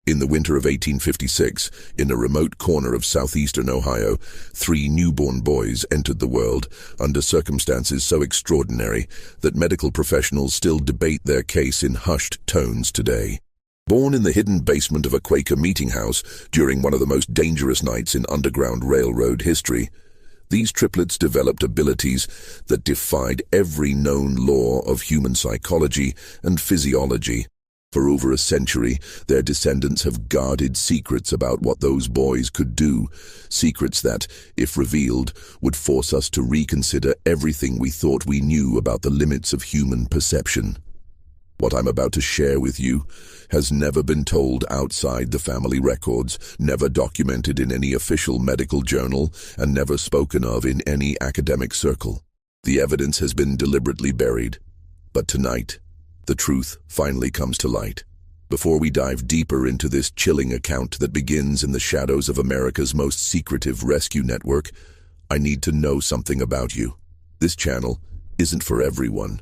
In the winter of 1856, in a remote corner of southeastern Ohio, 3 newborn boys entered the world under circumstances so extraordinary that medical professionals still debate their case in hushed tones today. Born in the hidden basement of a Quaker meeting house during one of the most dangerous nights in Underground Railroad history, these triplets developed abilities that defied every known law of human psychology and physiology. For over a century, their descendants have guarded secrets about what those boys could do, secrets that, if revealed, would force us to reconsider everything we thought we knew about the limits of human perception. What I'm about to share with you has never been told outside the family records, never documented in any official medical journal, and never spoken of in any academic circle. The evidence has been deliberately buried. But tonight, the truth finally comes to light. Before we dive deeper into this chilling account that begins in the shadows of America's most secretive rescue network, I need to know something about you. This channel isn't for everyone,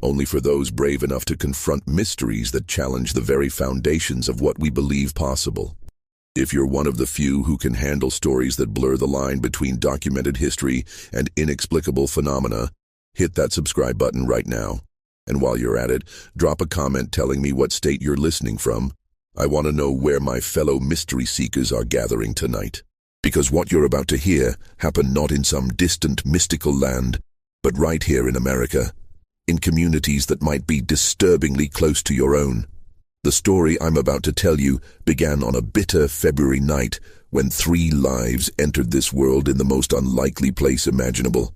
only for those brave enough to confront mysteries that challenge the very foundations of what we believe possible. If you're one of the few who can handle stories that blur the line between documented history and inexplicable phenomena, hit that subscribe button right now. And while you're at it, drop a comment telling me what state you're listening from. I want to know where my fellow mystery seekers are gathering tonight. Because what you're about to hear happened not in some distant mystical land, but right here in America, in communities that might be disturbingly close to your own. The story I'm about to tell you began on a bitter February night when 3 lives entered this world in the most unlikely place imaginable,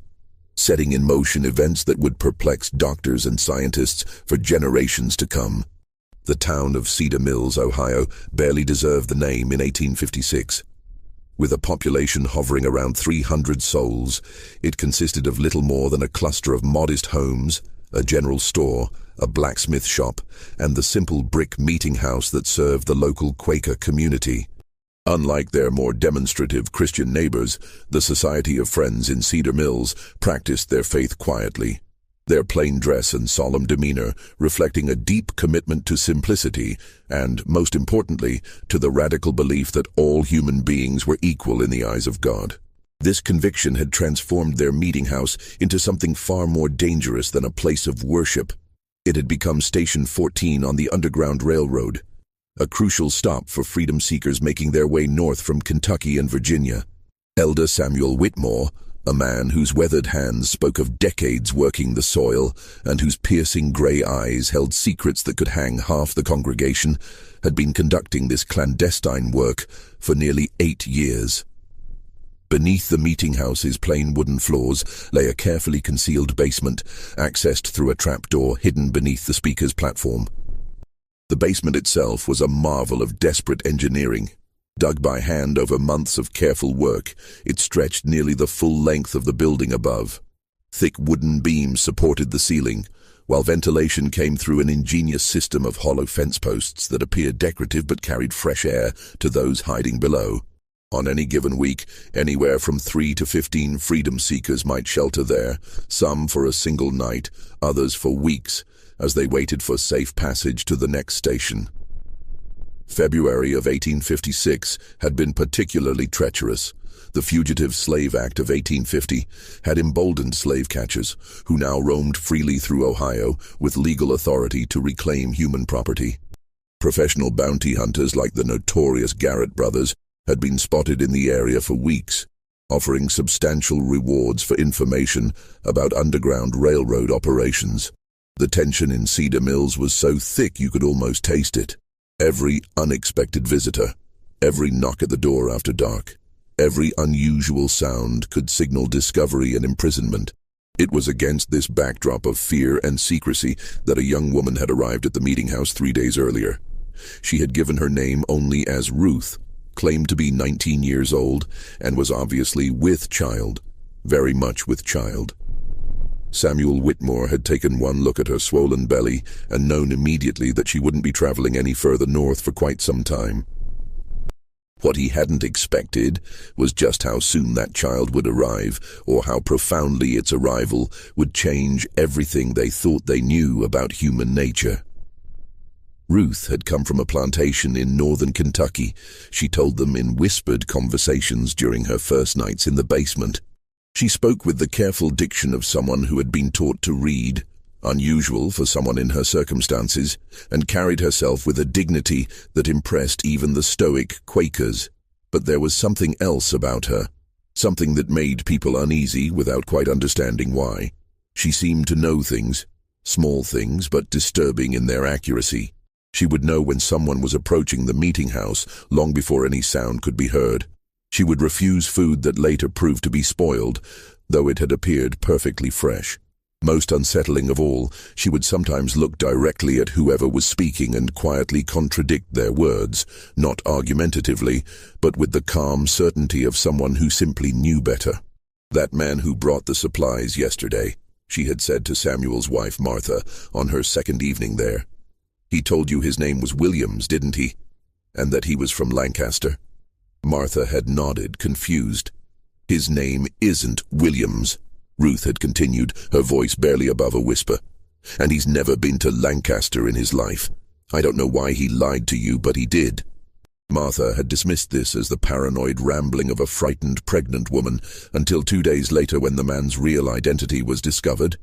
setting in motion events that would perplex doctors and scientists for generations to come. The town of Cedar Mills, Ohio, barely deserved the name in 1856. With a population hovering around 300 souls, it consisted of little more than a cluster of modest homes, a general store, a blacksmith shop, and the simple brick meeting house that served the local Quaker community. Unlike their more demonstrative Christian neighbors, the Society of Friends in Cedar Mills practiced their faith quietly, their plain dress and solemn demeanor reflecting a deep commitment to simplicity and, most importantly, to the radical belief that all human beings were equal in the eyes of God. This conviction had transformed their meeting house into something far more dangerous than a place of worship. It had become Station 14 on the Underground Railroad, a crucial stop for freedom seekers making their way north from Kentucky and Virginia. Elder Samuel Whitmore, a man whose weathered hands spoke of decades working the soil and whose piercing gray eyes held secrets that could hang half the congregation, had been conducting this clandestine work for nearly 8 years. Beneath the meeting house's plain wooden floors lay a carefully concealed basement, accessed through a trapdoor hidden beneath the speaker's platform. The basement itself was a marvel of desperate engineering. Dug by hand over months of careful work, it stretched nearly the full length of the building above. Thick wooden beams supported the ceiling, while ventilation came through an ingenious system of hollow fence posts that appeared decorative but carried fresh air to those hiding below. On any given week, anywhere from 3 to 15 freedom seekers might shelter there, some for a single night, others for weeks, as they waited for safe passage to the next station. February of 1856 had been particularly treacherous. The Fugitive Slave Act of 1850 had emboldened slave catchers, who now roamed freely through Ohio with legal authority to reclaim human property. Professional bounty hunters like the notorious Garrett brothers had been spotted in the area for weeks, offering substantial rewards for information about Underground Railroad operations. The tension in Cedar Mills was so thick you could almost taste it. Every unexpected visitor, every knock at the door after dark, every unusual sound could signal discovery and imprisonment. It was against this backdrop of fear and secrecy that a young woman had arrived at the meeting house 3 days earlier. She had given her name only as Ruth, claimed to be 19 years old, and was obviously with child, very much with child. Samuel Whitmore had taken one look at her swollen belly and known immediately that she wouldn't be traveling any further north for quite some time. What he hadn't expected was just how soon that child would arrive, or how profoundly its arrival would change everything they thought they knew about human nature. Ruth had come from a plantation in northern Kentucky. She told them in whispered conversations during her first nights in the basement. She spoke with the careful diction of someone who had been taught to read, unusual for someone in her circumstances, and carried herself with a dignity that impressed even the stoic Quakers. But there was something else about her, something that made people uneasy without quite understanding why. She seemed to know things, small things but disturbing in their accuracy. She would know when someone was approaching the meeting house long before any sound could be heard. She would refuse food that later proved to be spoiled, though it had appeared perfectly fresh. Most unsettling of all, she would sometimes look directly at whoever was speaking and quietly contradict their words, not argumentatively, but with the calm certainty of someone who simply knew better. "That man who brought the supplies yesterday," she had said to Samuel's wife Martha on her second evening there. "He told you his name was Williams, didn't he? And that he was from Lancaster?" Martha had nodded, confused. "His name isn't Williams," Ruth had continued, her voice barely above a whisper. "And he's never been to Lancaster in his life. I don't know why he lied to you, but he did." Martha had dismissed this as the paranoid rambling of a frightened pregnant woman until 2 days later when the man's real identity was discovered.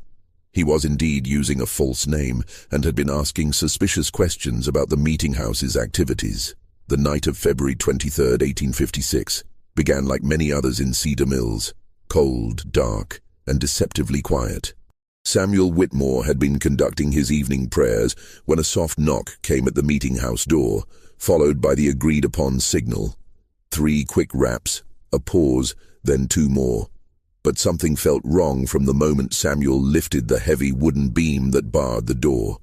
He was indeed using a false name and had been asking suspicious questions about the meeting house's activities. The night of February 23rd, 1856, began like many others in Cedar Mills, cold, dark, and deceptively quiet. Samuel Whitmore had been conducting his evening prayers when a soft knock came at the meeting house door, followed by the agreed-upon signal. 3 quick raps, a pause, then 2 more. But something felt wrong from the moment Samuel lifted the heavy wooden beam that barred the door.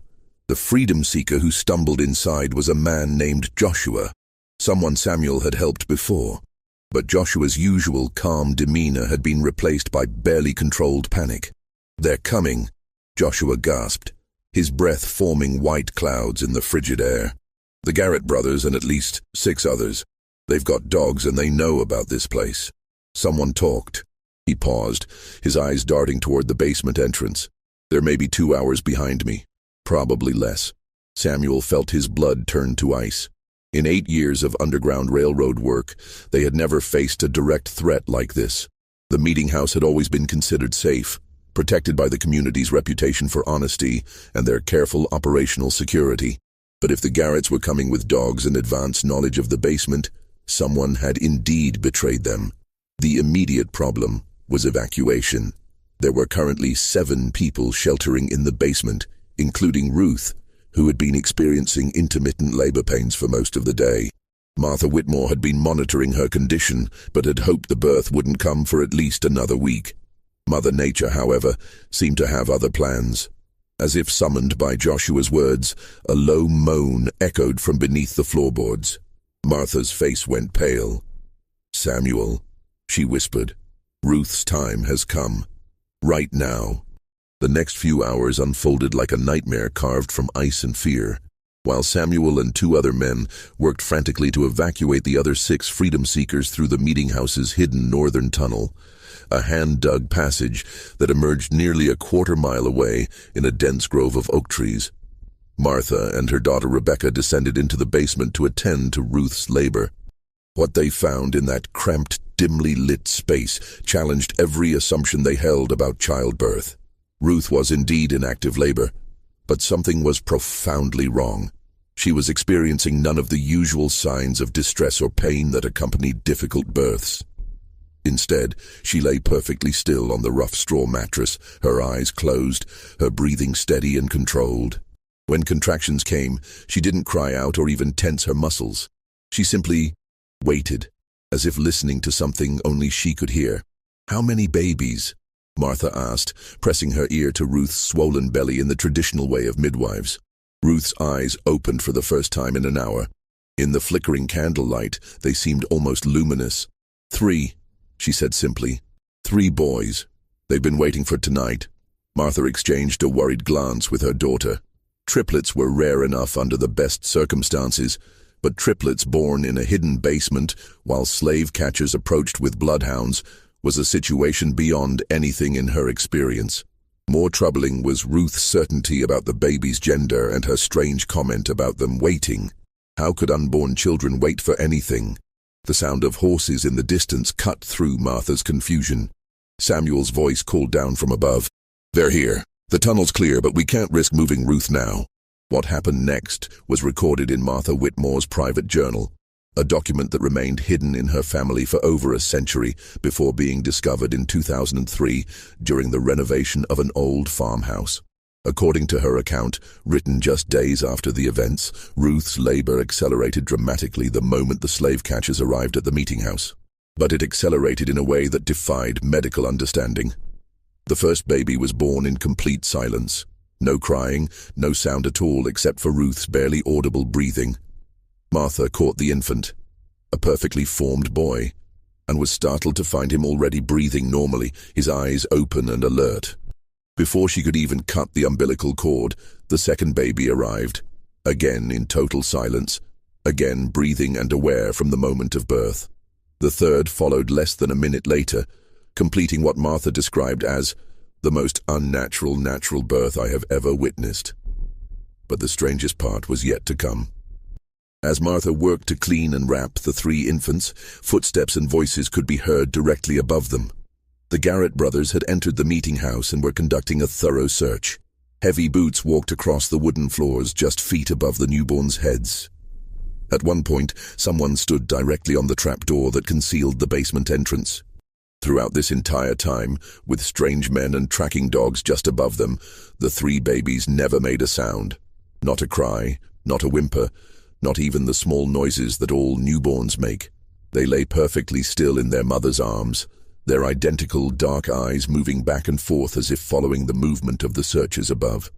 The freedom seeker who stumbled inside was a man named Joshua, someone Samuel had helped before. But Joshua's usual calm demeanor had been replaced by barely controlled panic. "They're coming," Joshua gasped, his breath forming white clouds in the frigid air. "The Garrett brothers and at least 6 others. They've got dogs and they know about this place." Someone talked. He paused, his eyes darting toward the basement entrance. "They're maybe 2 hours behind me. Probably less." Samuel felt his blood turn to ice. In 8 years of Underground Railroad work, they had never faced a direct threat like this. The meeting house had always been considered safe, protected by the community's reputation for honesty and their careful operational security. But if the Garretts were coming with dogs and advanced knowledge of the basement, someone had indeed betrayed them. The immediate problem was evacuation. There were currently 7 people sheltering in the basement, including Ruth, who had been experiencing intermittent labor pains for most of the day. Martha Whitmore had been monitoring her condition, but had hoped the birth wouldn't come for at least another week. Mother Nature, however, seemed to have other plans. As if summoned by Joshua's words, a low moan echoed from beneath the floorboards. Martha's face went pale. "Samuel," she whispered, "Ruth's time has come. Right now." The next few hours unfolded like a nightmare carved from ice and fear. While Samuel and 2 other men worked frantically to evacuate the other 6 freedom seekers through the meeting house's hidden northern tunnel, a hand-dug passage that emerged nearly a quarter-mile away in a dense grove of oak trees. Martha and her daughter Rebecca descended into the basement to attend to Ruth's labor. What they found in that cramped, dimly lit space challenged every assumption they held about childbirth. Ruth was indeed in active labor, but something was profoundly wrong. She was experiencing none of the usual signs of distress or pain that accompanied difficult births. Instead, she lay perfectly still on the rough straw mattress, her eyes closed, her breathing steady and controlled. When contractions came, she didn't cry out or even tense her muscles. She simply waited, as if listening to something only she could hear. "How many babies?" Martha asked, pressing her ear to Ruth's swollen belly in the traditional way of midwives. Ruth's eyes opened for the first time in an hour. In the flickering candlelight, they seemed almost luminous. 3, she said simply. 3 boys. They've been waiting for tonight. Martha exchanged a worried glance with her daughter. Triplets were rare enough under the best circumstances, but triplets born in a hidden basement while slave catchers approached with bloodhounds was a situation beyond anything in her experience. More troubling was Ruth's certainty about the baby's gender and her strange comment about them waiting. How could unborn children wait for anything? The sound of horses in the distance cut through Martha's confusion. Samuel's voice called down from above. "They're here. The tunnel's clear, but we can't risk moving Ruth now." What happened next was recorded in Martha Whitmore's private journal, a document that remained hidden in her family for over a century before being discovered in 2003 during the renovation of an old farmhouse. According to her account, written just days after the events, Ruth's labor accelerated dramatically the moment the slave catchers arrived at the meeting house. But it accelerated in a way that defied medical understanding. The first baby was born in complete silence. No crying, no sound at all except for Ruth's barely audible breathing. Martha caught the infant, a perfectly formed boy, and was startled to find him already breathing normally, his eyes open and alert. Before she could even cut the umbilical cord, the second baby arrived, again in total silence, again breathing and aware from the moment of birth. The third followed less than a minute later, completing what Martha described as the most unnatural natural birth I have ever witnessed. But the strangest part was yet to come. As Martha worked to clean and wrap the three infants, footsteps and voices could be heard directly above them. The Garrett brothers had entered the meeting house and were conducting a thorough search. Heavy boots walked across the wooden floors just feet above the newborns' heads. At one point, someone stood directly on the trapdoor that concealed the basement entrance. Throughout this entire time, with strange men and tracking dogs just above them, the three babies never made a sound. Not a cry, not a whimper, not even the small noises that all newborns make. They lay perfectly still in their mother's arms, their identical dark eyes moving back and forth as if following the movement of the searchers above.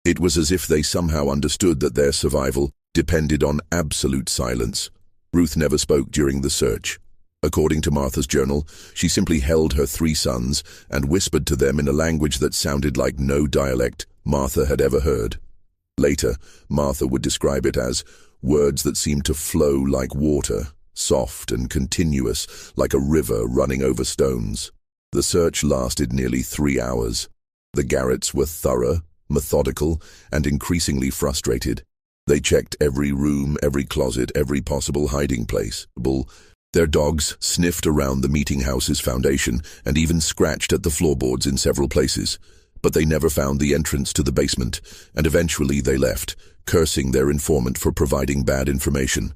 It was as if they somehow understood that their survival depended on absolute silence. Ruth never spoke during the search. According to Martha's journal, she simply held her three sons and whispered to them in a language that sounded like no dialect Martha had ever heard. Later, Martha would describe it as words that seemed to flow like water, soft and continuous, like a river running over stones. The search lasted nearly 3 hours. The Garretts were thorough, methodical, and increasingly frustrated. They checked every room, every closet, every possible hiding place. Their dogs sniffed around the meeting house's foundation and even scratched at the floorboards in several places. But they never found the entrance to the basement, and eventually they left, cursing their informant for providing bad information.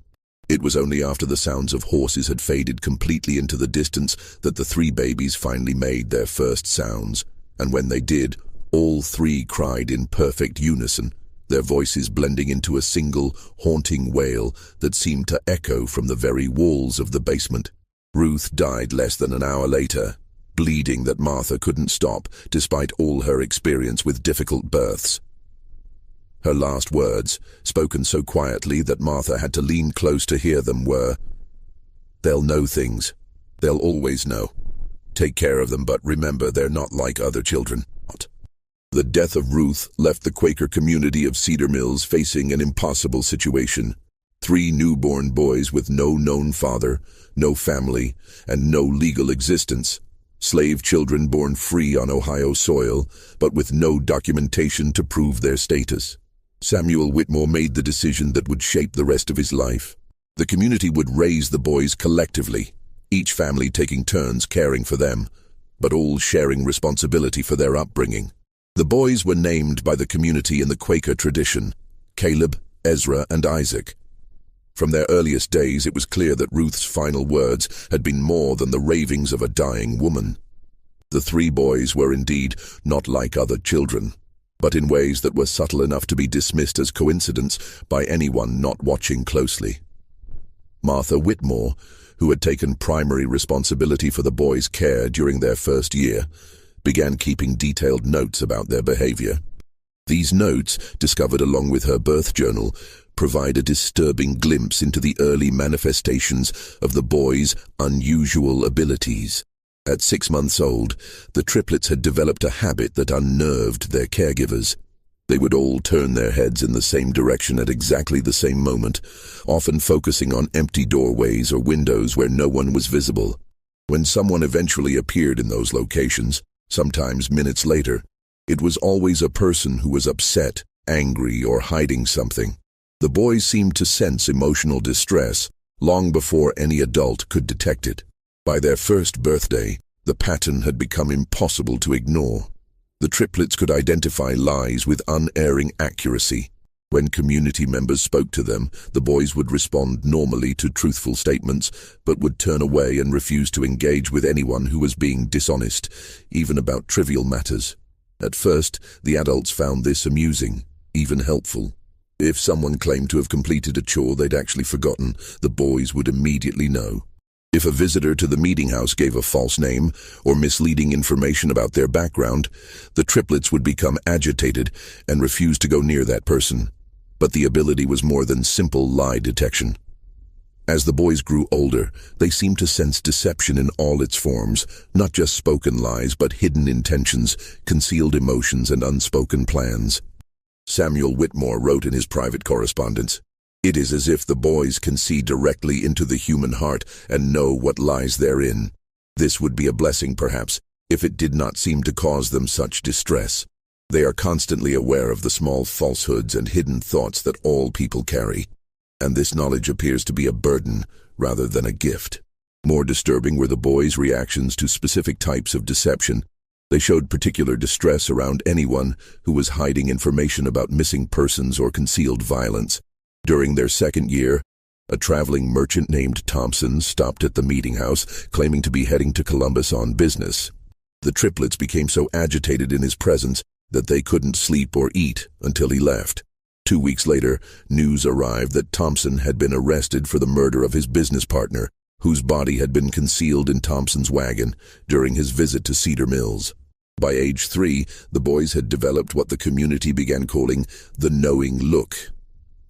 It was only after the sounds of horses had faded completely into the distance that the three babies finally made their first sounds, and when they did, all three cried in perfect unison, their voices blending into a single, haunting wail that seemed to echo from the very walls of the basement. Ruth died less than an hour later, bleeding that Martha couldn't stop, despite all her experience with difficult births. Her last words, spoken so quietly that Martha had to lean close to hear them, were, "They'll know things. They'll always know. Take care of them, but remember they're not like other children." The death of Ruth left the Quaker community of Cedar Mills facing an impossible situation. 3 newborn boys with no known father, no family, and no legal existence. Slave children born free on Ohio soil, but with no documentation to prove their status. Samuel Whitmore made the decision that would shape the rest of his life. The community would raise the boys collectively, each family taking turns caring for them, but all sharing responsibility for their upbringing. The boys were named by the community in the Quaker tradition, Caleb, Ezra, and Isaac. From their earliest days, it was clear that Ruth's final words had been more than the ravings of a dying woman. The 3 boys were indeed not like other children, but in ways that were subtle enough to be dismissed as coincidence by anyone not watching closely. Martha Whitmore, who had taken primary responsibility for the boys' care during their first year, began keeping detailed notes about their behavior. These notes, discovered along with her birth journal, provide a disturbing glimpse into the early manifestations of the boys' unusual abilities. At 6 months old, the triplets had developed a habit that unnerved their caregivers. They would all turn their heads in the same direction at exactly the same moment, often focusing on empty doorways or windows where no one was visible. When someone eventually appeared in those locations, sometimes minutes later, It was always a person who was upset, angry, or hiding something. The boys seemed to sense emotional distress long before any adult could detect it. By their first birthday, the pattern had become impossible to ignore. The triplets could identify lies with unerring accuracy. When community members spoke to them, the boys would respond normally to truthful statements, but would turn away and refuse to engage with anyone who was being dishonest, even about trivial matters. At first, the adults found this amusing, even helpful. If someone claimed to have completed a chore they'd actually forgotten, the boys would immediately know. If a visitor to the meeting house gave a false name or misleading information about their background, the triplets would become agitated and refuse to go near that person. But the ability was more than simple lie detection. As the boys grew older, they seemed to sense deception in all its forms, not just spoken lies, but hidden intentions, concealed emotions, and unspoken plans. Samuel Whitmore wrote in his private correspondence, "It is as if the boys can see directly into the human heart and know what lies therein. This would be a blessing, perhaps, if it did not seem to cause them such distress. They are constantly aware of the small falsehoods and hidden thoughts that all people carry, and this knowledge appears to be a burden rather than a gift." More disturbing were the boys' reactions to specific types of deception. They showed particular distress around anyone who was hiding information about missing persons or concealed violence. During their second year, a traveling merchant named Thompson stopped at the meeting house, claiming to be heading to Columbus on business. The triplets became so agitated in his presence that they couldn't sleep or eat until he left. 2 weeks later, news arrived that Thompson had been arrested for the murder of his business partner, whose body had been concealed in Thompson's wagon during his visit to Cedar Mills. By age 3, the boys had developed what the community began calling the knowing look,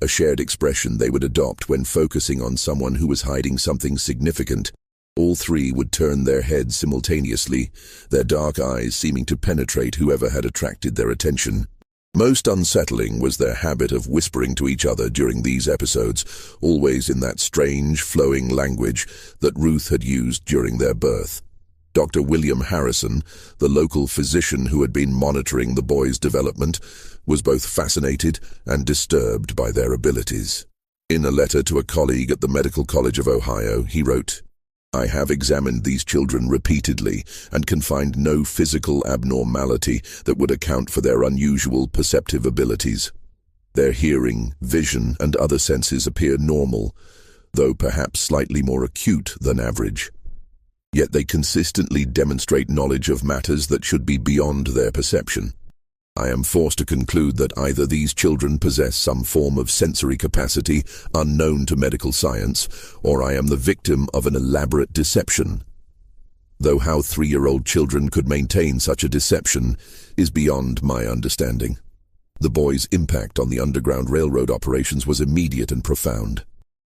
a shared expression they would adopt when focusing on someone who was hiding something significant. All three would turn their heads simultaneously, their dark eyes seeming to penetrate whoever had attracted their attention. Most unsettling was their habit of whispering to each other during these episodes, always in that strange, flowing language that Ruth had used during their birth. Dr. William Harrison, the local physician who had been monitoring the boys' development, was both fascinated and disturbed by their abilities. In a letter to a colleague at the Medical College of Ohio, he wrote, "I have examined these children repeatedly and can find no physical abnormality that would account for their unusual perceptive abilities. Their hearing, vision, and other senses appear normal, though perhaps slightly more acute than average. Yet they consistently demonstrate knowledge of matters that should be beyond their perception. I am forced to conclude that either these children possess some form of sensory capacity unknown to medical science, or I am the victim of an elaborate deception. Though how 3-year-old children could maintain such a deception is beyond my understanding." The boys' impact on the Underground Railroad operations was immediate and profound.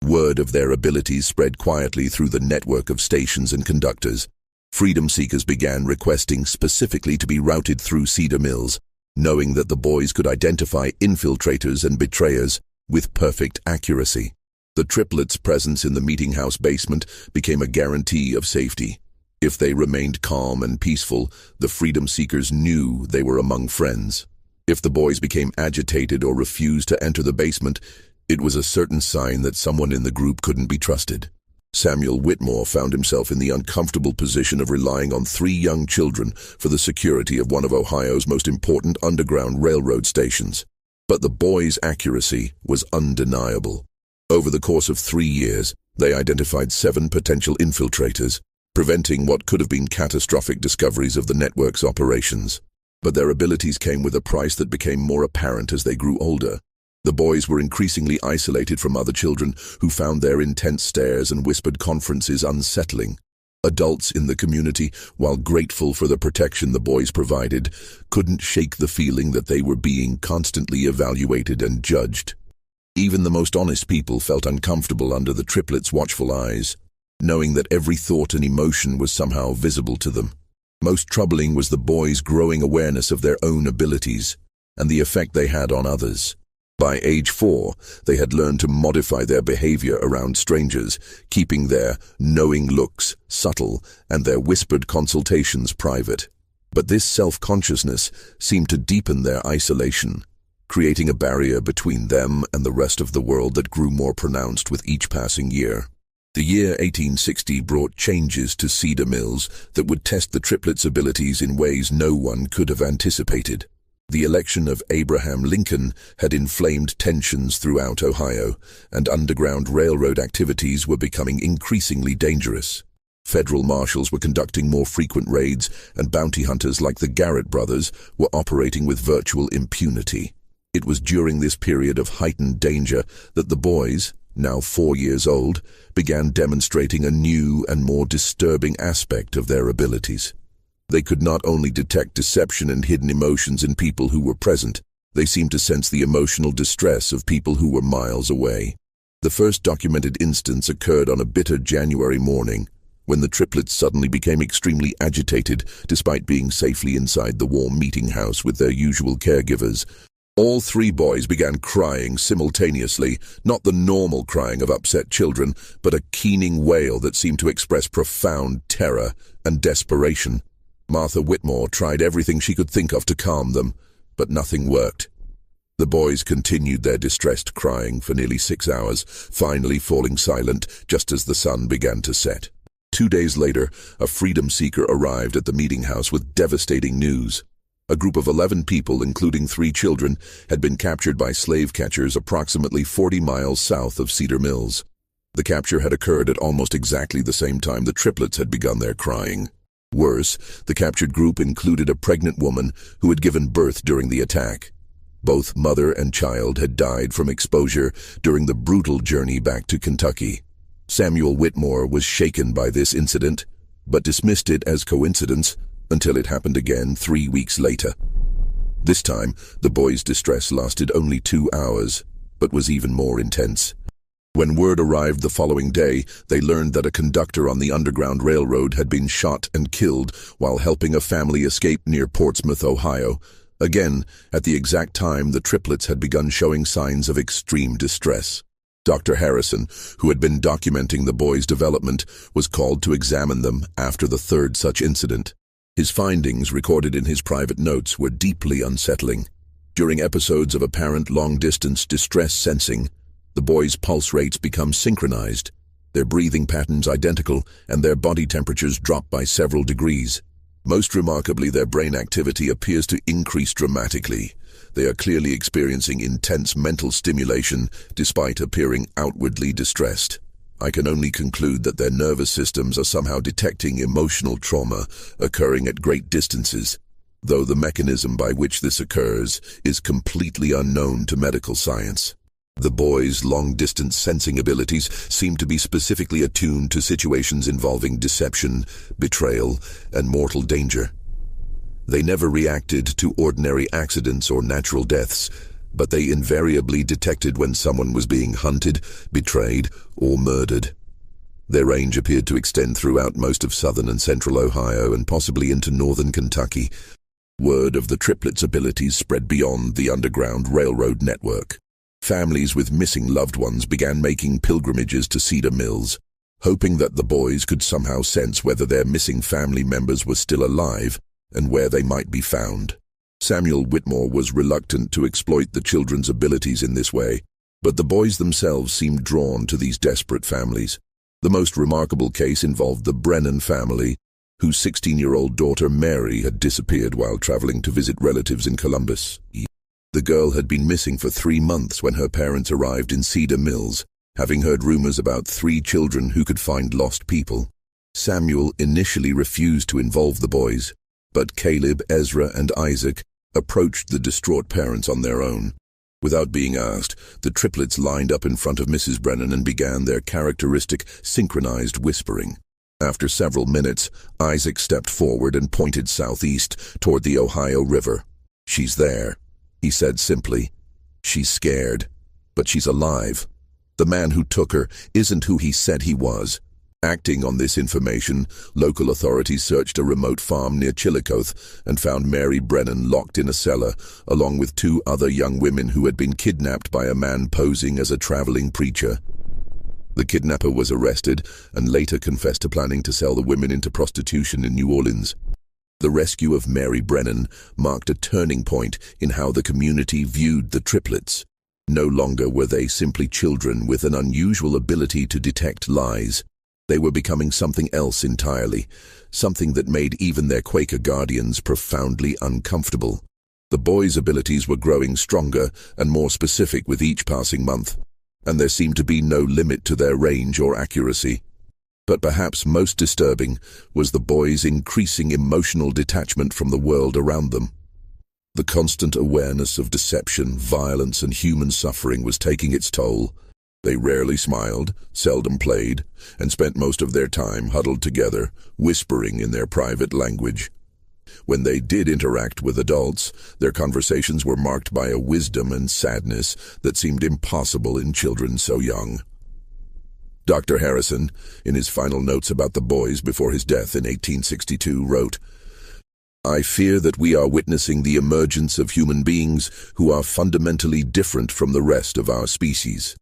Word of their abilities spread quietly through the network of stations and conductors. Freedom seekers began requesting specifically to be routed through Cedar Mills, knowing that the boys could identify infiltrators and betrayers with perfect accuracy. The triplets' presence in the meeting house basement became a guarantee of safety. If they remained calm and peaceful, the freedom seekers knew they were among friends. If the boys became agitated or refused to enter the basement, it was a certain sign that someone in the group couldn't be trusted. Samuel Whitmore found himself in the uncomfortable position of relying on 3 young children for the security of one of Ohio's most important Underground Railroad stations. But the boys' accuracy was undeniable. Over the course of 3 years, they identified 7 potential infiltrators, preventing what could have been catastrophic discoveries of the network's operations. But their abilities came with a price that became more apparent as they grew older. The boys were increasingly isolated from other children who found their intense stares and whispered conferences unsettling. Adults in the community, while grateful for the protection the boys provided, couldn't shake the feeling that they were being constantly evaluated and judged. Even the most honest people felt uncomfortable under the triplets' watchful eyes, knowing that every thought and emotion was somehow visible to them. Most troubling was the boys' growing awareness of their own abilities and the effect they had on others. By age 4, they had learned to modify their behavior around strangers, keeping their knowing looks subtle and their whispered consultations private. But this self-consciousness seemed to deepen their isolation, creating a barrier between them and the rest of the world that grew more pronounced with each passing year. The year 1860 brought changes to Cedar Mills that would test the triplets' abilities in ways no one could have anticipated. The election of Abraham Lincoln had inflamed tensions throughout Ohio, and Underground Railroad activities were becoming increasingly dangerous. Federal marshals were conducting more frequent raids, and bounty hunters like the Garrett brothers were operating with virtual impunity. It was during this period of heightened danger that the boys, now 4 years old, began demonstrating a new and more disturbing aspect of their abilities. They could not only detect deception and hidden emotions in people who were present, they seemed to sense the emotional distress of people who were miles away. The first documented instance occurred on a bitter January morning, when the triplets suddenly became extremely agitated despite being safely inside the warm meeting house with their usual caregivers. All 3 boys began crying simultaneously, not the normal crying of upset children, but a keening wail that seemed to express profound terror and desperation. Martha Whitmore tried everything she could think of to calm them, but nothing worked. The boys continued their distressed crying for nearly 6 hours, finally falling silent just as the sun began to set. 2 days later, a freedom seeker arrived at the meeting house with devastating news. A group of 11 people, including 3 children, had been captured by slave catchers approximately 40 miles south of Cedar Mills. The capture had occurred at almost exactly the same time the triplets had begun their crying. Worse, the captured group included a pregnant woman who had given birth during the attack. Both mother and child had died from exposure during the brutal journey back to Kentucky. Samuel Whitmore was shaken by this incident, but dismissed it as coincidence until it happened again 3 weeks later. This time, the boys' distress lasted only 2 hours, but was even more intense. When word arrived the following day, they learned that a conductor on the Underground Railroad had been shot and killed while helping a family escape near Portsmouth, Ohio. Again, at the exact time the triplets had begun showing signs of extreme distress. Dr. Harrison, who had been documenting the boys' development, was called to examine them after the 3rd such incident. His findings, recorded in his private notes, were deeply unsettling. During episodes of apparent long-distance distress sensing, the boys' pulse rates become synchronized, their breathing patterns identical, and their body temperatures drop by several degrees. Most remarkably, their brain activity appears to increase dramatically. They are clearly experiencing intense mental stimulation despite appearing outwardly distressed. I can only conclude that their nervous systems are somehow detecting emotional trauma occurring at great distances, though the mechanism by which this occurs is completely unknown to medical science. The boys' long-distance sensing abilities seem to be specifically attuned to situations involving deception, betrayal, and mortal danger. They never reacted to ordinary accidents or natural deaths, but they invariably detected when someone was being hunted, betrayed, or murdered. Their range appeared to extend throughout most of southern and central Ohio and possibly into northern Kentucky. Word of the triplets' abilities spread beyond the Underground Railroad network. Families with missing loved ones began making pilgrimages to Cedar Mills, hoping that the boys could somehow sense whether their missing family members were still alive and where they might be found. Samuel Whitmore was reluctant to exploit the children's abilities in this way, but the boys themselves seemed drawn to these desperate families. The most remarkable case involved the Brennan family, whose 16-year-old daughter Mary had disappeared while traveling to visit relatives in Columbus. The girl had been missing for 3 months when her parents arrived in Cedar Mills, having heard rumors about 3 children who could find lost people. Samuel initially refused to involve the boys, but Caleb, Ezra, and Isaac approached the distraught parents on their own. Without being asked, the triplets lined up in front of Mrs. Brennan and began their characteristic synchronized whispering. After several minutes, Isaac stepped forward and pointed southeast toward the Ohio River. "She's there," he said simply. "She's scared, but she's alive. The man who took her isn't who he said he was." Acting on this information, local authorities searched a remote farm near Chillicothe and found Mary Brennan locked in a cellar, along with 2 other young women who had been kidnapped by a man posing as a traveling preacher. The kidnapper was arrested and later confessed to planning to sell the women into prostitution in New Orleans. The rescue of Mary Brennan marked a turning point in how the community viewed the triplets. No longer were they simply children with an unusual ability to detect lies. They were becoming something else entirely, something that made even their Quaker guardians profoundly uncomfortable. The boys' abilities were growing stronger and more specific with each passing month, and there seemed to be no limit to their range or accuracy. But perhaps most disturbing was the boys' increasing emotional detachment from the world around them. The constant awareness of deception, violence, and human suffering was taking its toll. They rarely smiled, seldom played, and spent most of their time huddled together, whispering in their private language. When they did interact with adults, their conversations were marked by a wisdom and sadness that seemed impossible in children so young. Dr. Harrison, in his final notes about the boys before his death in 1862, wrote, "I fear that we are witnessing the emergence of human beings who are fundamentally different from the rest of our species.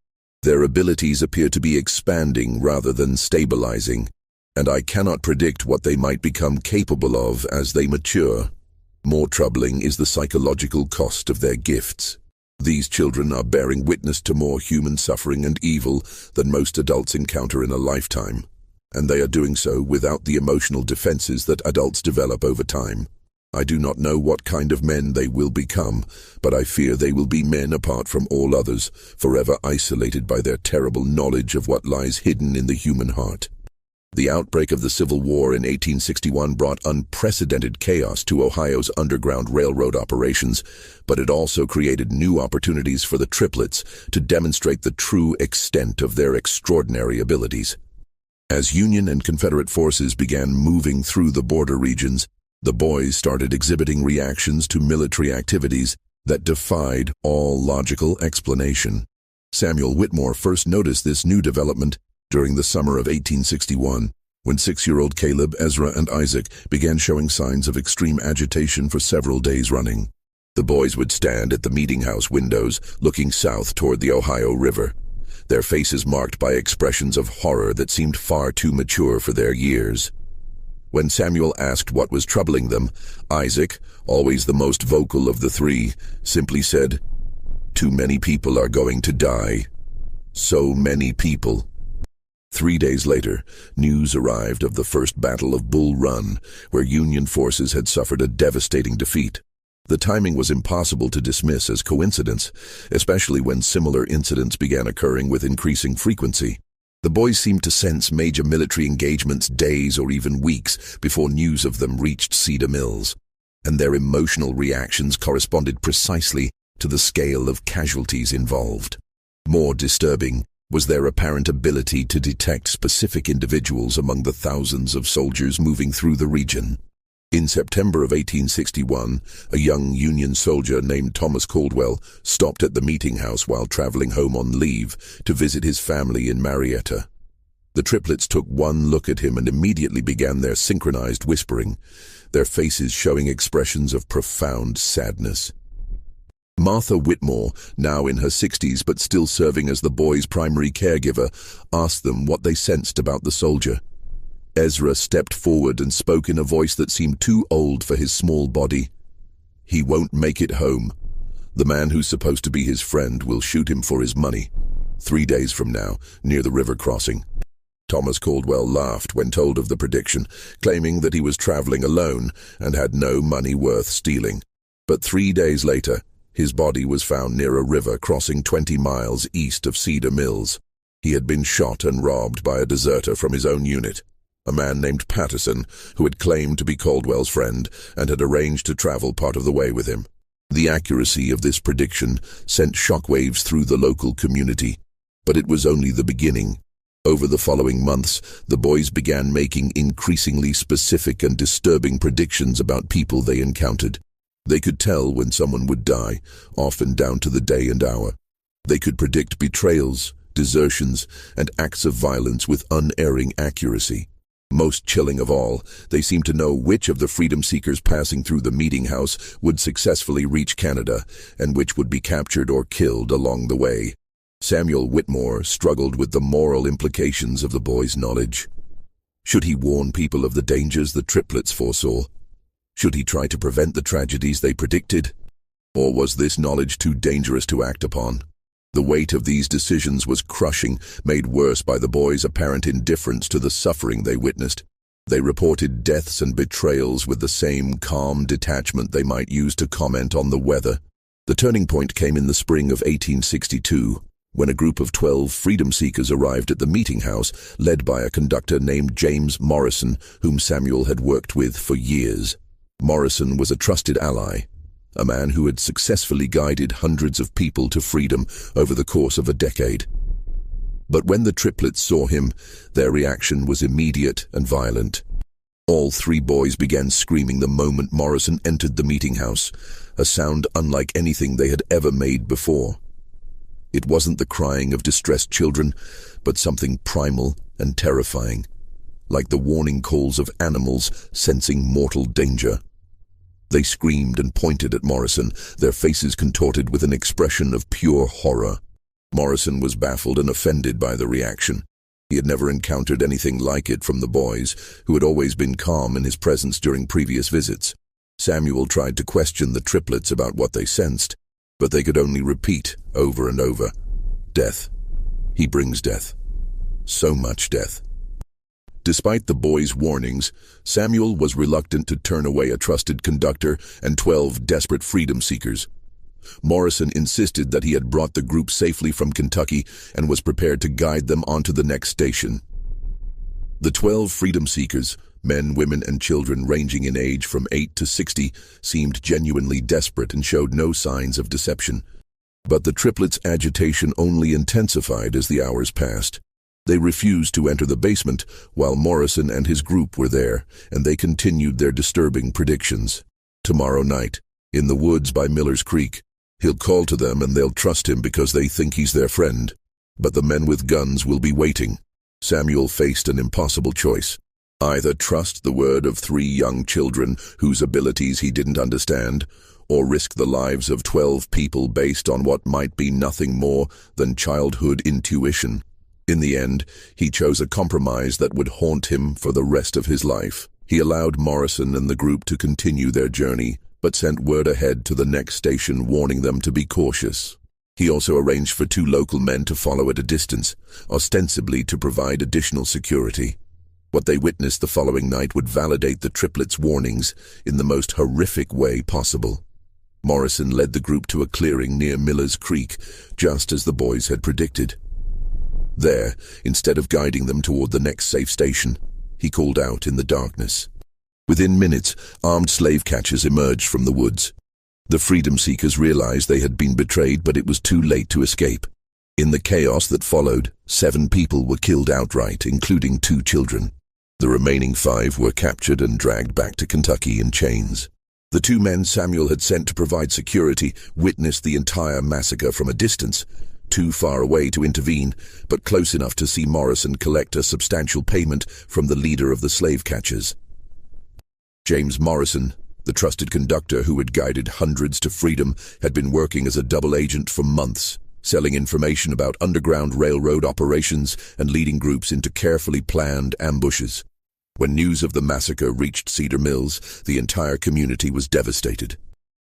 Their abilities appear to be expanding rather than stabilizing, and I cannot predict what they might become capable of as they mature. More troubling is the psychological cost of their gifts. These children are bearing witness to more human suffering and evil than most adults encounter in a lifetime, and they are doing so without the emotional defenses that adults develop over time. I do not know what kind of men they will become, but I fear they will be men apart from all others, forever isolated by their terrible knowledge of what lies hidden in the human heart." The outbreak of the Civil War in 1861 brought unprecedented chaos to Ohio's Underground Railroad operations, but it also created new opportunities for the triplets to demonstrate the true extent of their extraordinary abilities. As Union and Confederate forces began moving through the border regions, the boys started exhibiting reactions to military activities that defied all logical explanation. Samuel Whitmore first noticed this new development during the summer of 1861, when 6-year-old Caleb, Ezra, and Isaac began showing signs of extreme agitation for several days running. The boys would stand at the meeting house windows, looking south toward the Ohio River, their faces marked by expressions of horror that seemed far too mature for their years. When Samuel asked what was troubling them, Isaac, always the most vocal of the three, simply said, "Too many people are going to die. So many people." 3 days later, news arrived of the First Battle of Bull Run, where Union forces had suffered a devastating defeat. The timing was impossible to dismiss as coincidence, especially when similar incidents began occurring with increasing frequency. The boys seemed to sense major military engagements days or even weeks before news of them reached Cedar Mills, and their emotional reactions corresponded precisely to the scale of casualties involved. More disturbing was their apparent ability to detect specific individuals among the thousands of soldiers moving through the region. In September of 1861, a young Union soldier named Thomas Caldwell stopped at the meeting house while traveling home on leave to visit his family in Marietta. The triplets took one look at him and immediately began their synchronized whispering, their faces showing expressions of profound sadness. Martha Whitmore, now in her 60s but still serving as the boys' primary caregiver, asked them what they sensed about the soldier. Ezra stepped forward and spoke in a voice that seemed too old for his small body. "He won't make it home. The man who's supposed to be his friend will shoot him for his money. 3 days from now, near the river crossing." Thomas Caldwell laughed when told of the prediction, claiming that he was traveling alone and had no money worth stealing. But 3 days later, his body was found near a river crossing 20 miles east of Cedar Mills. He had been shot and robbed by a deserter from his own unit, a man named Patterson, who had claimed to be Caldwell's friend and had arranged to travel part of the way with him. The accuracy of this prediction sent shockwaves through the local community, but it was only the beginning. Over the following months, the boys began making increasingly specific and disturbing predictions about people they encountered. They could tell when someone would die, often down to the day and hour. They could predict betrayals, desertions, and acts of violence with unerring accuracy. Most chilling of all, they seemed to know which of the freedom seekers passing through the meeting house would successfully reach Canada, and which would be captured or killed along the way. Samuel Whitmore struggled with the moral implications of the boy's knowledge. Should he warn people of the dangers the triplets foresaw? Should he try to prevent the tragedies they predicted? Or was this knowledge too dangerous to act upon? The weight of these decisions was crushing, made worse by the boys' apparent indifference to the suffering they witnessed. They reported deaths and betrayals with the same calm detachment they might use to comment on the weather. The turning point came in the spring of 1862, when a group of 12 freedom seekers arrived at the meeting house, led by a conductor named James Morrison, whom Samuel had worked with for years. Morrison was a trusted ally, a man who had successfully guided hundreds of people to freedom over the course of a decade. But when the triplets saw him, their reaction was immediate and violent. All three boys began screaming the moment Morrison entered the meeting house, a sound unlike anything they had ever made before. It wasn't the crying of distressed children, but something primal and terrifying, like the warning calls of animals sensing mortal danger. They screamed and pointed at Morrison, their faces contorted with an expression of pure horror. Morrison was baffled and offended by the reaction. He had never encountered anything like it from the boys, who had always been calm in his presence during previous visits. Samuel tried to question the triplets about what they sensed, but they could only repeat over and over, "Death. He brings death. So much death." Despite the boys' warnings, Samuel was reluctant to turn away a trusted conductor and 12 desperate freedom seekers. Morrison insisted that he had brought the group safely from Kentucky and was prepared to guide them onto the next station. The 12 freedom seekers, men, women, and children ranging in age from 8 to 60, seemed genuinely desperate and showed no signs of deception. But the triplets' agitation only intensified as the hours passed. They refused to enter the basement while Morrison and his group were there, and they continued their disturbing predictions. "Tomorrow night, in the woods by Miller's Creek, he'll call to them and they'll trust him because they think he's their friend. But the men with guns will be waiting." Samuel faced an impossible choice. Either trust the word of 3 young children whose abilities he didn't understand, or risk the lives of 12 people based on what might be nothing more than childhood intuition. In the end, he chose a compromise that would haunt him for the rest of his life. He allowed Morrison and the group to continue their journey, but sent word ahead to the next station warning them to be cautious. He also arranged for 2 local men to follow at a distance, ostensibly to provide additional security. What they witnessed the following night would validate the triplets' warnings in the most horrific way possible. Morrison led the group to a clearing near Miller's Creek, just as the boys had predicted. There, instead of guiding them toward the next safe station, he called out in the darkness. Within minutes, armed slave catchers emerged from the woods. The freedom seekers realized they had been betrayed, but it was too late to escape. In the chaos that followed, 7 people were killed outright, including 2 children. The remaining 5 were captured and dragged back to Kentucky in chains. The 2 men Samuel had sent to provide security witnessed the entire massacre from a distance, too far away to intervene, but close enough to see Morrison collect a substantial payment from the leader of the slave catchers. James Morrison, the trusted conductor who had guided hundreds to freedom, had been working as a double agent for months, selling information about underground railroad operations and leading groups into carefully planned ambushes. When news of the massacre reached Cedar Mills, the entire community was devastated.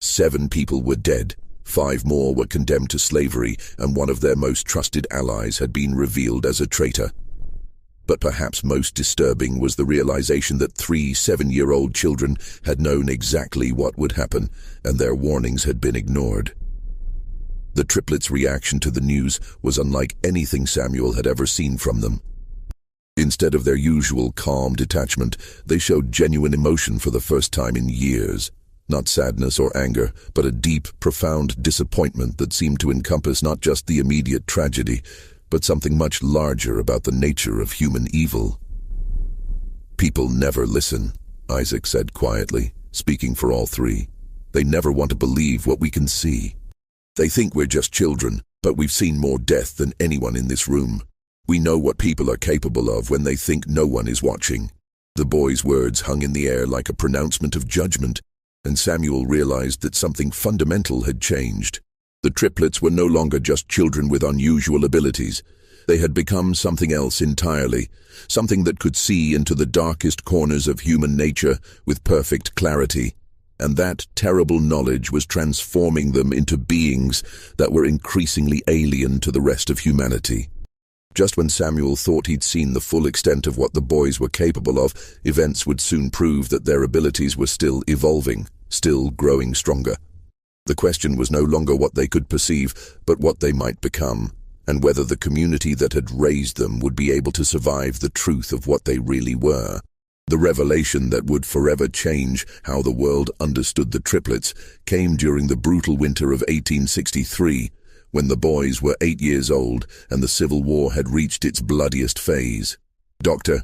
7 people were dead, 5 more were condemned to slavery, and one of their most trusted allies had been revealed as a traitor. But perhaps most disturbing was the realization that 3 7-year-old children had known exactly what would happen, and their warnings had been ignored. The triplets' reaction to the news was unlike anything Samuel had ever seen from them. Instead of their usual calm detachment, they showed genuine emotion for the first time in years. Not sadness or anger, but a deep, profound disappointment that seemed to encompass not just the immediate tragedy, but something much larger about the nature of human evil. "People never listen," Isaac said quietly, speaking for all 3. "They never want to believe what we can see. They think we're just children, but we've seen more death than anyone in this room. We know what people are capable of when they think no one is watching." The boy's words hung in the air like a pronouncement of judgment, and Samuel realized that something fundamental had changed. The triplets were no longer just children with unusual abilities. They had become something else entirely, something that could see into the darkest corners of human nature with perfect clarity. And that terrible knowledge was transforming them into beings that were increasingly alien to the rest of humanity. Just when Samuel thought he'd seen the full extent of what the boys were capable of, events would soon prove that their abilities were still evolving, still growing stronger. The question was no longer what they could perceive, but what they might become, and whether the community that had raised them would be able to survive the truth of what they really were. The revelation that would forever change how the world understood the triplets came during the brutal winter of 1863, when the boys were 8 years old and the Civil War had reached its bloodiest phase. Dr.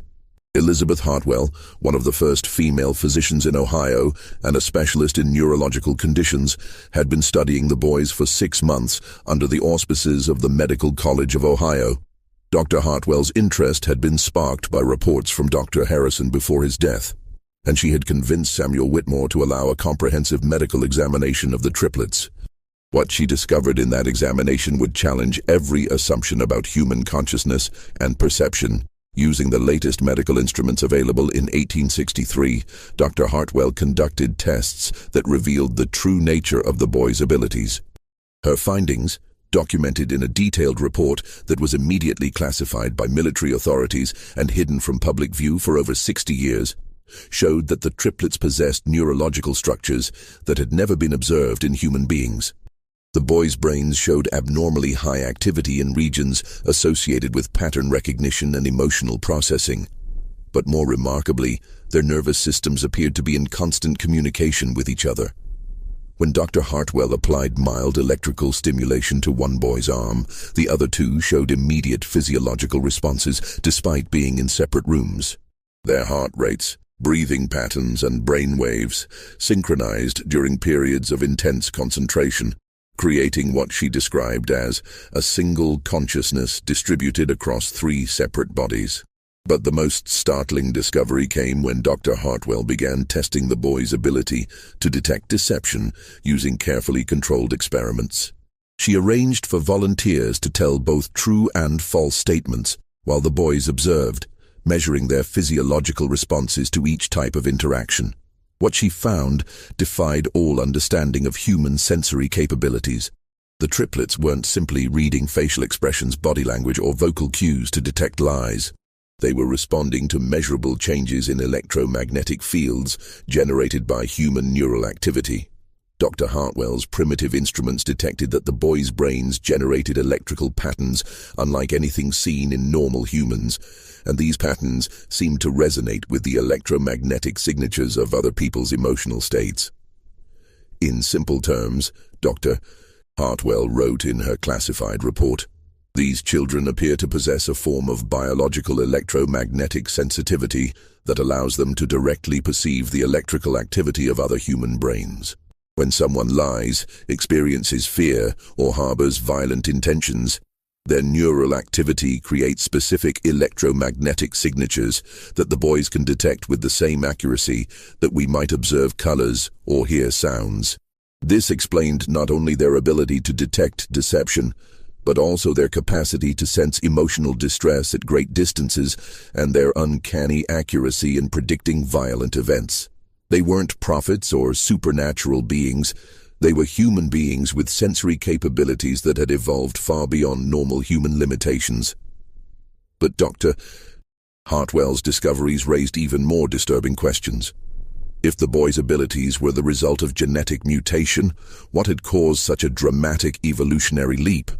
Elizabeth Hartwell, one of the first female physicians in Ohio and a specialist in neurological conditions, had been studying the boys for 6 months under the auspices of the Medical College of Ohio. Dr. Hartwell's interest had been sparked by reports from Dr. Harrison before his death, and she had convinced Samuel Whitmore to allow a comprehensive medical examination of the triplets. What she discovered in that examination would challenge every assumption about human consciousness and perception. Using the latest medical instruments available in 1863, Dr. Hartwell conducted tests that revealed the true nature of the boys' abilities. Her findings, documented in a detailed report that was immediately classified by military authorities and hidden from public view for over 60 years, showed that the triplets possessed neurological structures that had never been observed in human beings. The boys' brains showed abnormally high activity in regions associated with pattern recognition and emotional processing. But more remarkably, their nervous systems appeared to be in constant communication with each other. When Dr. Hartwell applied mild electrical stimulation to one boy's arm, the other two showed immediate physiological responses despite being in separate rooms. Their heart rates, breathing patterns, and brain waves synchronized during periods of intense concentration, creating what she described as a single consciousness distributed across 3 separate bodies. But the most startling discovery came when Dr. Hartwell began testing the boys' ability to detect deception using carefully controlled experiments. She arranged for volunteers to tell both true and false statements while the boys observed, measuring their physiological responses to each type of interaction. What she found defied all understanding of human sensory capabilities. The triplets weren't simply reading facial expressions, body language, or vocal cues to detect lies. They were responding to measurable changes in electromagnetic fields generated by human neural activity. Dr. Hartwell's primitive instruments detected that the boys' brains generated electrical patterns unlike anything seen in normal humans, and these patterns seemed to resonate with the electromagnetic signatures of other people's emotional states. In simple terms, Dr. Hartwell wrote in her classified report, "These children appear to possess a form of biological electromagnetic sensitivity that allows them to directly perceive the electrical activity of other human brains. When someone lies, experiences fear, or harbors violent intentions, their neural activity creates specific electromagnetic signatures that the boys can detect with the same accuracy that we might observe colors or hear sounds. This explained not only their ability to detect deception, but also their capacity to sense emotional distress at great distances and their uncanny accuracy in predicting violent events. They weren't prophets or supernatural beings. They were human beings with sensory capabilities that had evolved far beyond normal human limitations." But Dr. Hartwell's discoveries raised even more disturbing questions. If the boys' abilities were the result of genetic mutation, what had caused such a dramatic evolutionary leap?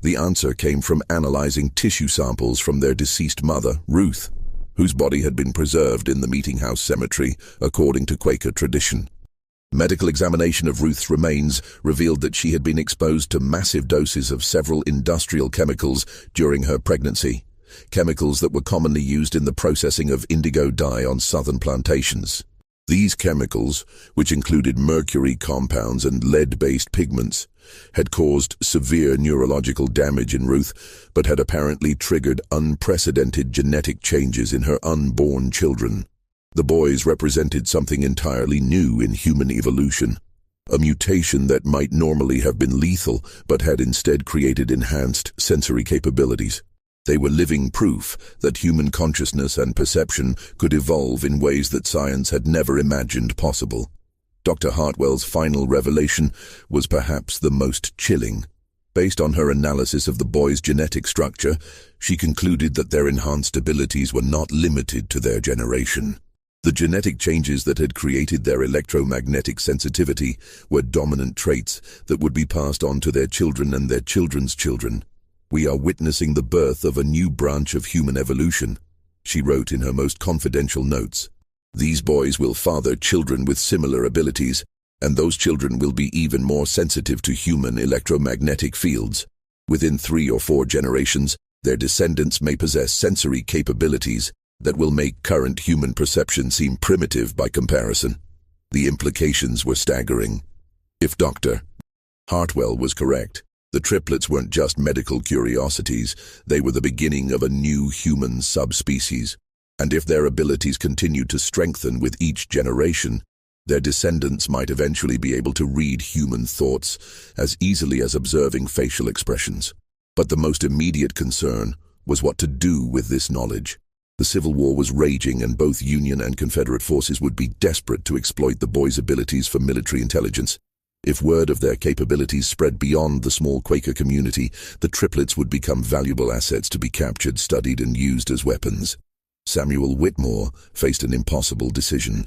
The answer came from analyzing tissue samples from their deceased mother, Ruth, whose body had been preserved in the Meeting House Cemetery, according to Quaker tradition. Medical examination of Ruth's remains revealed that she had been exposed to massive doses of several industrial chemicals during her pregnancy, chemicals that were commonly used in the processing of indigo dye on southern plantations. These chemicals, which included mercury compounds and lead-based pigments, had caused severe neurological damage in Ruth, but had apparently triggered unprecedented genetic changes in her unborn children. The boys represented something entirely new in human evolution. a mutation that might normally have been lethal but had instead created enhanced sensory capabilities. They were living proof that human consciousness and perception could evolve in ways that science had never imagined possible. Dr. Hartwell's final revelation was perhaps the most chilling. Based on her analysis of the boys' genetic structure, she concluded that their enhanced abilities were not limited to their generation. The genetic changes that had created their electromagnetic sensitivity were dominant traits that would be passed on to their children and their children's children. "We are witnessing the birth of a new branch of human evolution," she wrote in her most confidential notes. "These boys will father children with similar abilities, and those children will be even more sensitive to human electromagnetic fields. Within 3 or 4 generations, their descendants may possess sensory capabilities that will make current human perception seem primitive by comparison." The implications were staggering. If Dr. Hartwell was correct, the triplets weren't just medical curiosities, they were the beginning of a new human subspecies. And if their abilities continued to strengthen with each generation, their descendants might eventually be able to read human thoughts as easily as observing facial expressions. But the most immediate concern was what to do with this knowledge. The Civil War was raging, and both Union and Confederate forces would be desperate to exploit the boys' abilities for military intelligence. If word of their capabilities spread beyond the small Quaker community, the triplets would become valuable assets to be captured, studied, and used as weapons. Samuel Whitmore faced an impossible decision.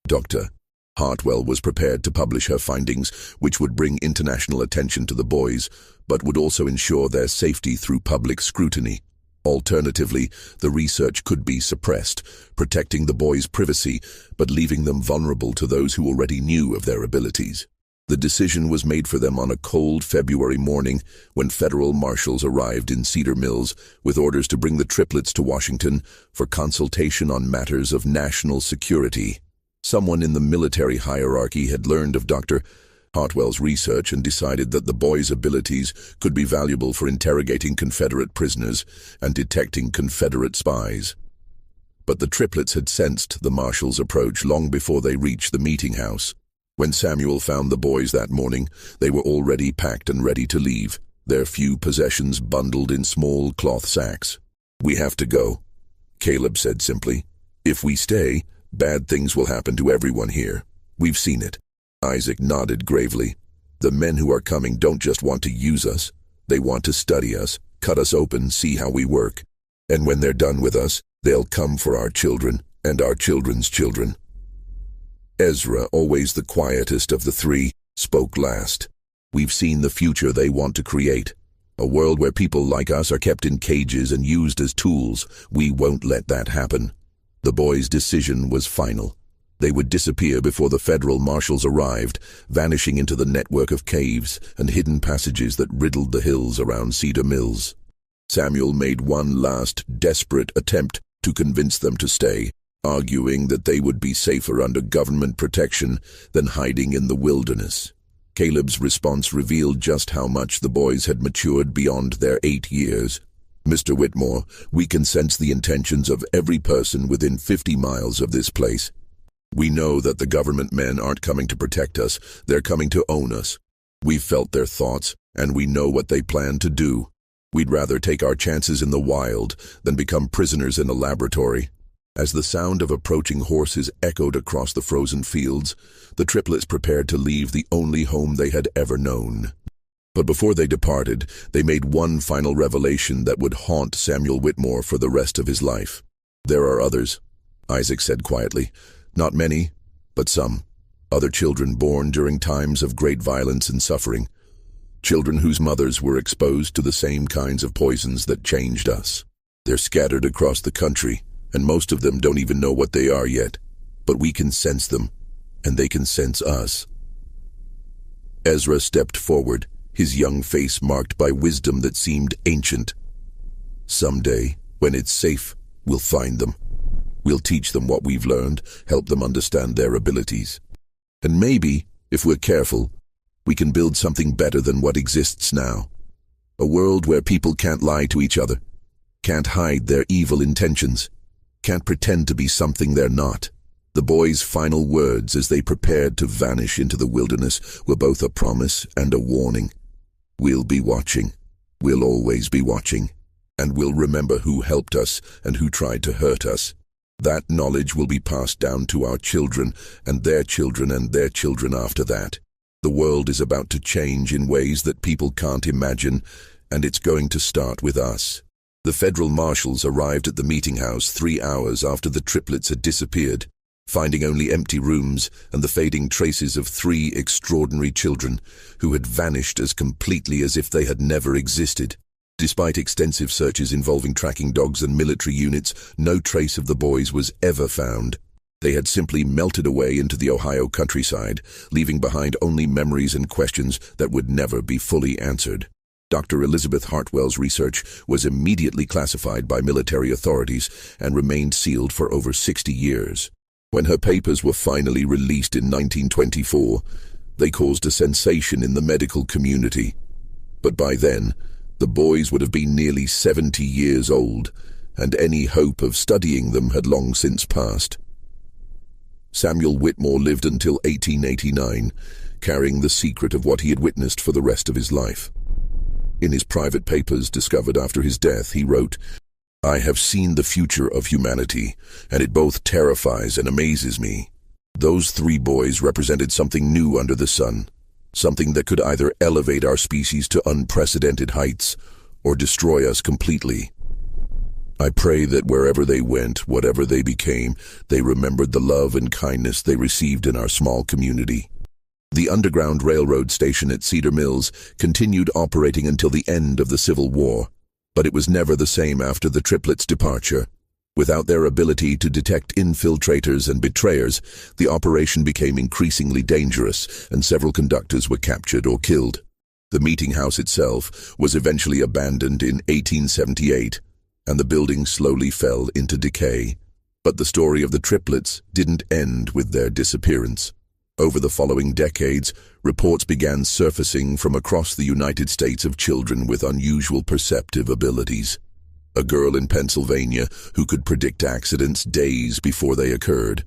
Dr. Hartwell was prepared to publish her findings, which would bring international attention to the boys, but would also ensure their safety through public scrutiny. Alternatively, the research could be suppressed, protecting the boys' privacy, but leaving them vulnerable to those who already knew of their abilities. The decision was made for them on a cold February morning when federal marshals arrived in Cedar Mills with orders to bring the triplets to Washington for consultation on matters of national security. Someone in the military hierarchy had learned of Dr. Hartwell's research and decided that the boys' abilities could be valuable for interrogating Confederate prisoners and detecting Confederate spies. But the triplets had sensed the marshals' approach long before they reached the meeting house. When Samuel found the boys that morning, they were already packed and ready to leave, their few possessions bundled in small cloth sacks. "We have to go," Caleb said simply. "If we stay, bad things will happen to everyone here. We've seen it." Isaac nodded gravely. "The men who are coming don't just want to use us. They want to study us, cut us open, see how we work. And when they're done with us, they'll come for our children and our children's children." Ezra, always the quietest of the three, spoke last. "We've seen the future they want to create. A world where people like us are kept in cages and used as tools. We won't let that happen." The boys' decision was final. They would disappear before the federal marshals arrived, vanishing into the network of caves and hidden passages that riddled the hills around Cedar Mills. Samuel made one last, desperate attempt to convince them to stay, arguing that they would be safer under government protection than hiding in the wilderness. Caleb's response revealed just how much the boys had matured beyond their 8 years. "Mr. Whitmore, we can sense the intentions of every person within 50 miles of this place. We know that the government men aren't coming to protect us, they're coming to own us. We've felt their thoughts, and we know what they plan to do. We'd rather take our chances in the wild than become prisoners in a laboratory." As the sound of approaching horses echoed across the frozen fields, the triplets prepared to leave the only home they had ever known. But before they departed, they made one final revelation that would haunt Samuel Whitmore for the rest of his life. "There are others," Isaac said quietly. "Not many, but some. Other children born during times of great violence and suffering. Children whose mothers were exposed to the same kinds of poisons that changed us. They're scattered across the country, and most of them don't even know what they are yet. But we can sense them, and they can sense us." Ezra stepped forward, his young face marked by wisdom that seemed ancient. "Someday, when it's safe, we'll find them. We'll teach them what we've learned, help them understand their abilities. And maybe, if we're careful, we can build something better than what exists now. A world where people can't lie to each other, can't hide their evil intentions, can't pretend to be something they're not. The boys' final words as they prepared to vanish into the wilderness were both a promise and a warning. We'll be watching. We'll always be watching. And we'll remember who helped us and who tried to hurt us. That knowledge will be passed down to our children and their children and their children after that. The world is about to change in ways that people can't imagine, and it's going to start with us. The federal marshals arrived at the meeting house 3 hours after the triplets had disappeared, finding only empty rooms and the fading traces of 3 extraordinary children who had vanished as completely as if they had never existed. Despite extensive searches involving tracking dogs and military units, no trace of the boys was ever found. They had simply melted away into the Ohio countryside, leaving behind only memories and questions that would never be fully answered. Dr. Elizabeth Hartwell's research was immediately classified by military authorities and remained sealed for over 60 years. When her papers were finally released in 1924, they caused a sensation in the medical community. But by then, the boys would have been nearly 70 years old, and any hope of studying them had long since passed. Samuel Whitmore lived until 1889, carrying the secret of what he had witnessed for the rest of his life. In his private papers discovered after his death, he wrote, "I have seen the future of humanity, and it both terrifies and amazes me. Those 3 boys represented something new under the sun, something that could either elevate our species to unprecedented heights or destroy us completely. I pray that wherever they went, whatever they became, they remembered the love and kindness they received in our small community." The Underground Railroad station at Cedar Mills continued operating until the end of the Civil War, but it was never the same after the triplets' departure. Without their ability to detect infiltrators and betrayers, the operation became increasingly dangerous, and several conductors were captured or killed. The meeting house itself was eventually abandoned in 1878, and the building slowly fell into decay. But the story of the triplets didn't end with their disappearance. Over the following decades, reports began surfacing from across the United States of children with unusual perceptive abilities. A girl in Pennsylvania who could predict accidents days before they occurred.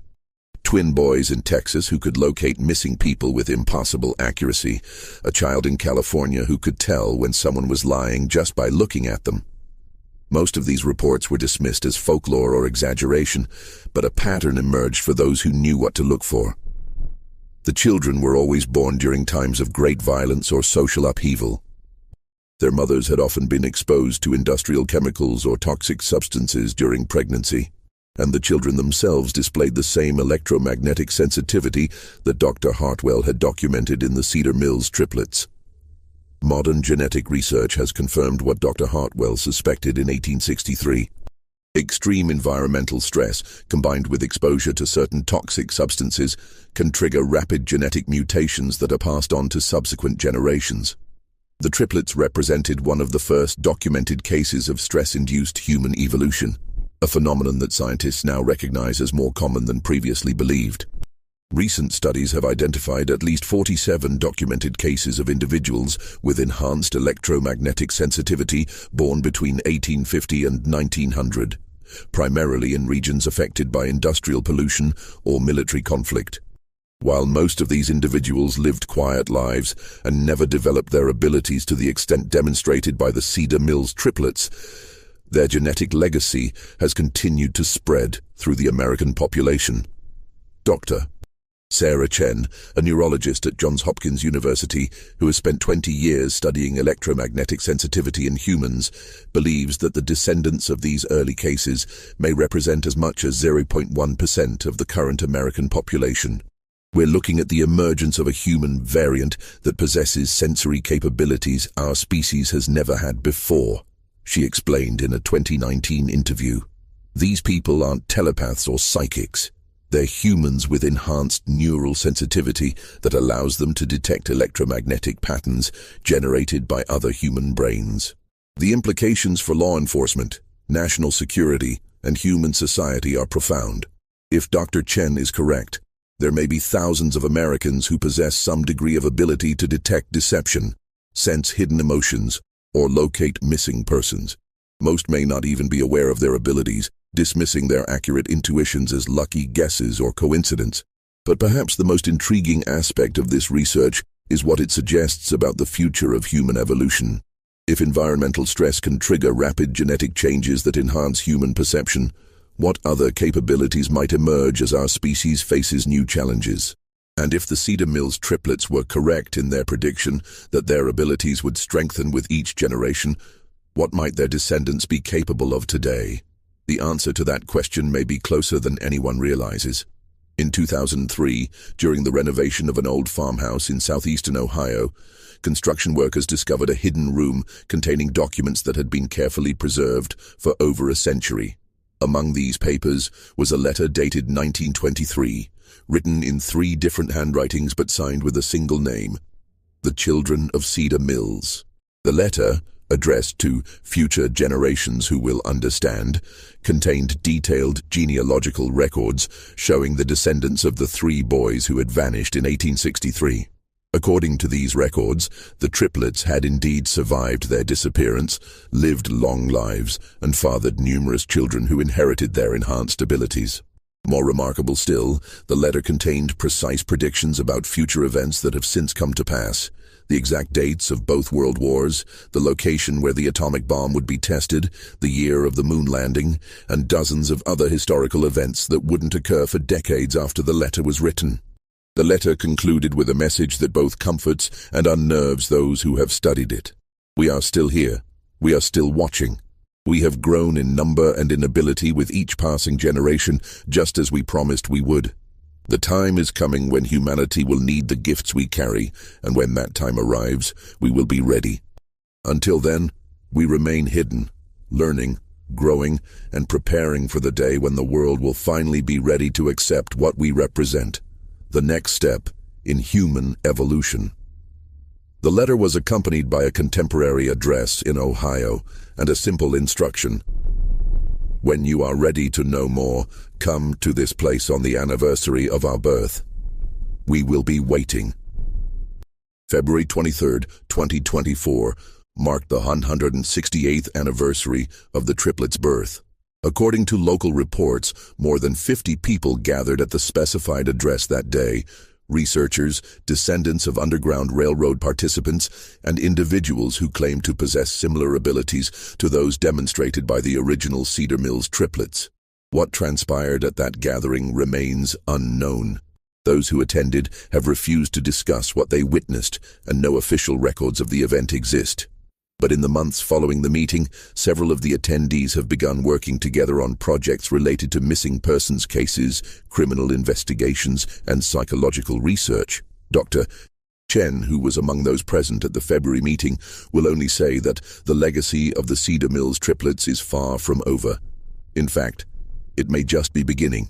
Twin boys in Texas who could locate missing people with impossible accuracy. A child in California who could tell when someone was lying just by looking at them. Most of these reports were dismissed as folklore or exaggeration, but a pattern emerged for those who knew what to look for. The children were always born during times of great violence or social upheaval. Their mothers had often been exposed to industrial chemicals or toxic substances during pregnancy, and the children themselves displayed the same electromagnetic sensitivity that Dr. Hartwell had documented in the Cedar Mills triplets. Modern genetic research has confirmed what Dr. Hartwell suspected in 1863. Extreme environmental stress, combined with exposure to certain toxic substances, can trigger rapid genetic mutations that are passed on to subsequent generations. The triplets represented one of the first documented cases of stress-induced human evolution, a phenomenon that scientists now recognize as more common than previously believed. Recent studies have identified at least 47 documented cases of individuals with enhanced electromagnetic sensitivity born between 1850 and 1900, primarily in regions affected by industrial pollution or military conflict. While most of these individuals lived quiet lives and never developed their abilities to the extent demonstrated by the Cedar Mills triplets, their genetic legacy has continued to spread through the American population. Dr. Sarah Chen, a neurologist at Johns Hopkins University who has spent 20 years studying electromagnetic sensitivity in humans, believes that the descendants of these early cases may represent as much as 0.1% of the current American population. We're looking at the emergence of a human variant that possesses sensory capabilities our species has never had before, she explained in a 2019 interview. These people aren't telepaths or psychics. They're humans with enhanced neural sensitivity that allows them to detect electromagnetic patterns generated by other human brains. The implications for law enforcement, national security, and human society are profound. If Dr. Chen is correct, there may be thousands of Americans who possess some degree of ability to detect deception, sense hidden emotions, or locate missing persons. Most may not even be aware of their abilities, dismissing their accurate intuitions as lucky guesses or coincidence. But perhaps the most intriguing aspect of this research is what it suggests about the future of human evolution. If environmental stress can trigger rapid genetic changes that enhance human perception, what other capabilities might emerge as our species faces new challenges? And if the Cedar Mills triplets were correct in their prediction that their abilities would strengthen with each generation, what might their descendants be capable of today? The answer to that question may be closer than anyone realizes. In 2003, during the renovation of an old farmhouse in southeastern Ohio, construction workers discovered a hidden room containing documents that had been carefully preserved for over a century. Among these papers was a letter dated 1923, written in 3 different handwritings but signed with a single name: the Children of Cedar Mills. The letter, addressed to future generations who will understand, contained detailed genealogical records showing the descendants of the 3 boys who had vanished in 1863. According to these records, the triplets had indeed survived their disappearance, lived long lives, and fathered numerous children who inherited their enhanced abilities. More remarkable still, the letter contained precise predictions about future events that have since come to pass. The exact dates of both world wars, the location where the atomic bomb would be tested, the year of the moon landing, and dozens of other historical events that wouldn't occur for decades after the letter was written. The letter concluded with a message that both comforts and unnerves those who have studied it. We are still here. We are still watching. We have grown in number and in ability with each passing generation, just as we promised we would. The time is coming when humanity will need the gifts we carry, and when that time arrives, we will be ready. Until then, we remain hidden, learning, growing, and preparing for the day when the world will finally be ready to accept what we represent, the next step in human evolution. The letter was accompanied by a contemporary address in Ohio and a simple instruction: when you are ready to know more, come to this place on the anniversary of our birth. We will be waiting. February 23, 2024, marked the 168th anniversary of the triplets' birth. According to local reports, more than 50 people gathered at the specified address that day: researchers, descendants of Underground Railroad participants, and individuals who claim to possess similar abilities to those demonstrated by the original Cedar Mills triplets. What transpired at that gathering remains unknown. Those who attended have refused to discuss what they witnessed, and no official records of the event exist. But in the months following the meeting, several of the attendees have begun working together on projects related to missing persons cases, criminal investigations, and psychological research. Dr. Chen, who was among those present at the February meeting, will only say that the legacy of the Cedar Mills triplets is far from over. In fact, it may just be beginning.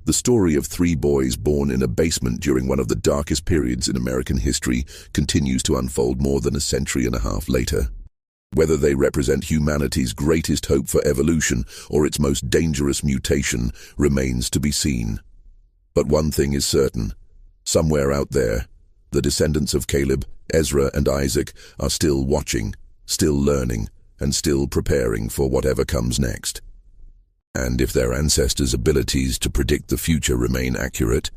The story of 3 boys born in a basement during one of the darkest periods in American history continues to unfold more than a century and a half later. Whether they represent humanity's greatest hope for evolution or its most dangerous mutation remains to be seen. But one thing is certain: somewhere out there, the descendants of Caleb, Ezra, and Isaac are still watching, still learning, and still preparing for whatever comes next. And if their ancestors' abilities to predict the future remain accurate,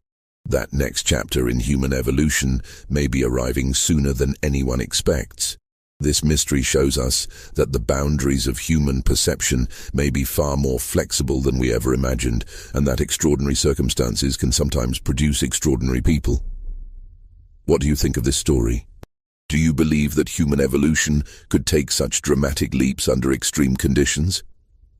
that next chapter in human evolution may be arriving sooner than anyone expects. This mystery shows us that the boundaries of human perception may be far more flexible than we ever imagined, and that extraordinary circumstances can sometimes produce extraordinary people. What do you think of this story? Do you believe that human evolution could take such dramatic leaps under extreme conditions?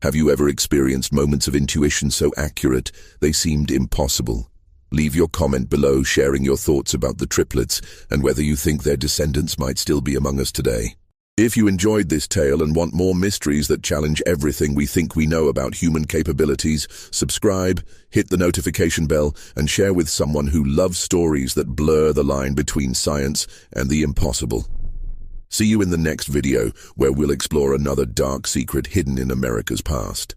Have you ever experienced moments of intuition so accurate they seemed impossible? Leave your comment below sharing your thoughts about the triplets and whether you think their descendants might still be among us today. If you enjoyed this tale and want more mysteries that challenge everything we think we know about human capabilities, subscribe, hit the notification bell, and share with someone who loves stories that blur the line between science and the impossible. See you in the next video, where we'll explore another dark secret hidden in America's past.